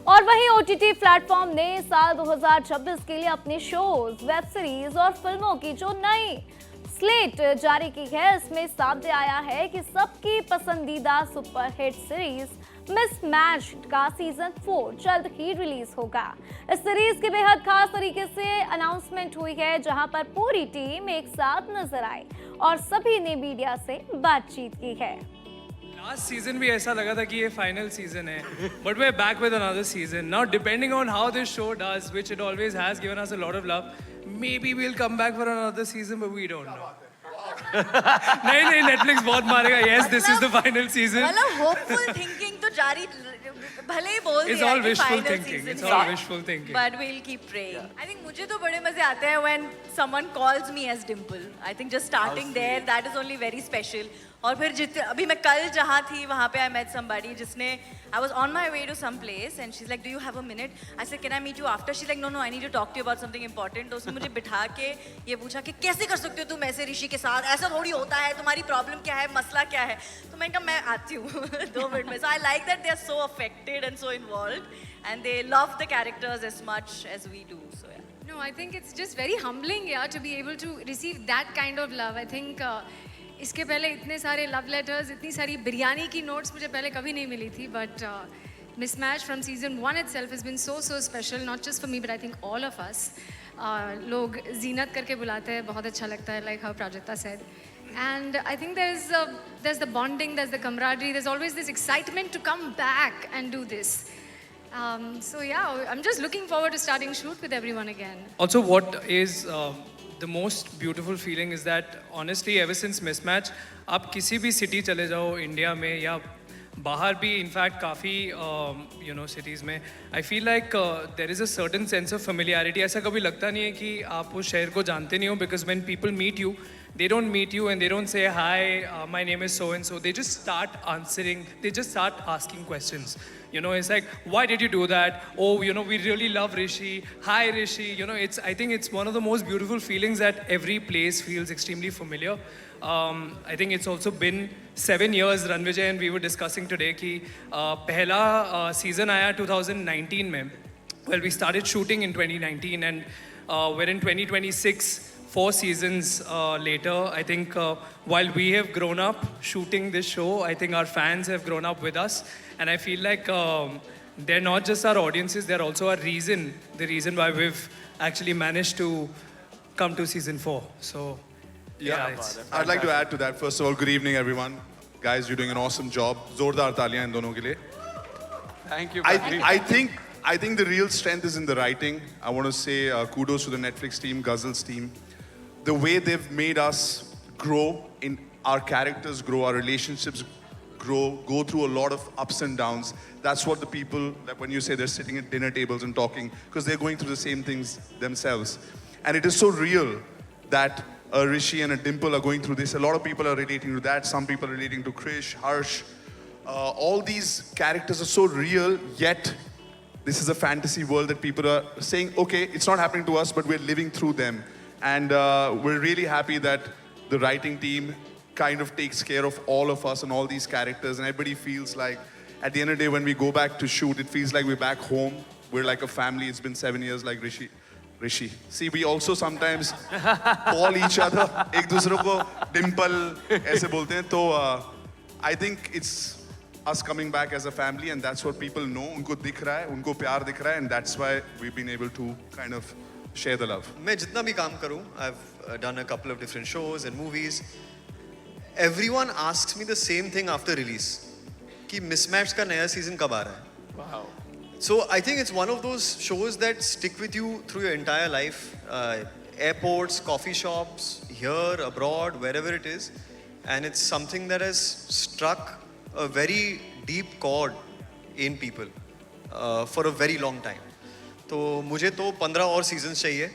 और वहीं OTT platform ने साल 2026 के लिए अपने शोज, वेब सीरीज और फिल्मों की जो नई स्लेट जारी की है, इसमें सामने आया है कि सबकी पसंदीदा सुपरहिट सीरीज मिसमैच्ड का सीजन 4 जल्द ही रिलीज होगा। इस सीरीज की बेहद खास तरीके से अनाउंसमेंट हुई है, जहां पर पूरी टीम एक साथ नजर आई और सभी ने मीडिया से बातचीत की है। लास्ट सीजन भी ऐसा लगा था कि ये फाइनल सीजन है, but we are back with another season now. Depending on how this show does, which it always has given us a lot of love, maybe we'll come back for another season, but we don't know. नहीं Netflix बहुत मारेगा। Yes, this is the final season. मतलब hopeful thinking तो जारी भले ही बोल दिया It's all कि wishful final thinking. season It's है, all wishful thinking. but we'll keep praying. I think मुझे तो बड़े मजे आते हैं when someone calls me as Dimple. I think just starting there, that is only very special. और फिर अभी मैं कल जहाँ थी वहाँ पे I met somebody जिसने I was on my way to some place and she's like, do you have a minute? I said, can I meet you after? She's like, no, I need to talk to you about something important. तो उसने मुझे बिठा के ये पूछा कि कैसे कर सकते हो तुम ऐसे ऋषि के साथ, ऐसा थोड़ी होता है, तुम्हारी प्रॉब्लम क्या है, मसला क्या है? तो मैंने कहा मैं आती हूँ 2 मिनट में. So I like that they are so affected and so involved and they love the characters as much as we do. So yeah. No, I think it's just very humbling, yeah, to be able to receive that kind of love. I think इसके पहले इतने सारे love letters, इतनी सारी बिरयानी की notes मुझे पहले कभी नहीं मिली थी, but mismatch from season 1 itself has been so special, not just for me but I think all of us. लोग जीनत करके बुलाते हैं, बहुत अच्छा लगता है, like how Prajakta said. And I think there's the bonding, there's the camaraderie, there's always this excitement to come back and do this. So yeah, I'm just looking forward to starting shoot with everyone again. Also, what is the most beautiful feeling is that honestly ever since Mismatch, आप किसी भी city चले जाओ India में या बाहर भी, in fact काफ़ी सिटीज़ में, I feel like there is a certain sense of familiarity. ऐसा कभी लगता नहीं है कि आप उस शहर को जानते नहीं हो, because when people meet you, they don't meet you and they don't say hi, my name is so and so. They just start answering, they just start asking questions. It's like, why did you do that? Oh, we really love Rishi. Hi Rishi. I think it's one of the most beautiful feelings that every place feels extremely familiar. I think it's also been 7 years, Ranvijay, and we were discussing today कि पहला season आया 2019 में. Well, we started shooting in 2019 and we're in 2026. 4 seasons later, I think while we have grown up shooting this show, I think our fans have grown up with us. And I feel like they're not just our audiences, they're also the reason why we've actually managed to come to season 4. So, yeah. I'd like to add to that. First of all, good evening, everyone. Guys, you're doing an awesome job. Zordar taaliyan in dono ke liye. Thank you. I think the real strength is in the writing. I want to say kudos to the Netflix team, Ghazal's team. The way they've made us grow, in our characters grow, our relationships grow, go through a lot of ups and downs. That's what the people, like when you say they're sitting at dinner tables and talking, because they're going through the same things themselves. And it is so real that a Rishi and a Dimple are going through this. A lot of people are relating to that. Some people are relating to Krish, Harsh. All these characters are so real, yet this is a fantasy world that people are saying, okay, it's not happening to us, but we're living through them. And we're really happy that the writing team kind of takes care of all of us and all these characters, and everybody feels like at the end of the day when we go back to shoot, it feels like we're back home. We're like a family. It's been 7 years, like Rishi. See, we also sometimes call each other, एक दूसरे को Dimple ऐसे बोलते हैं. तो I think it's us coming back as a family, and that's what people know. उनको दिख रहा है, उनको प्यार दिख रहा है, and that's why we've been able to kind of share the love. मैं जितना भी काम करूं, I've done a couple of different shows and movies. Everyone asks me the same thing after release, कि Mismatch का नया season कब आ रहा है? Wow. So I think it's one of those shows that stick with you through your entire life. Airports, coffee shops, here, abroad, wherever it is, and it's something that has struck a very deep chord in people for a very long time. तो मुझे तो 15 और seasons चाहिए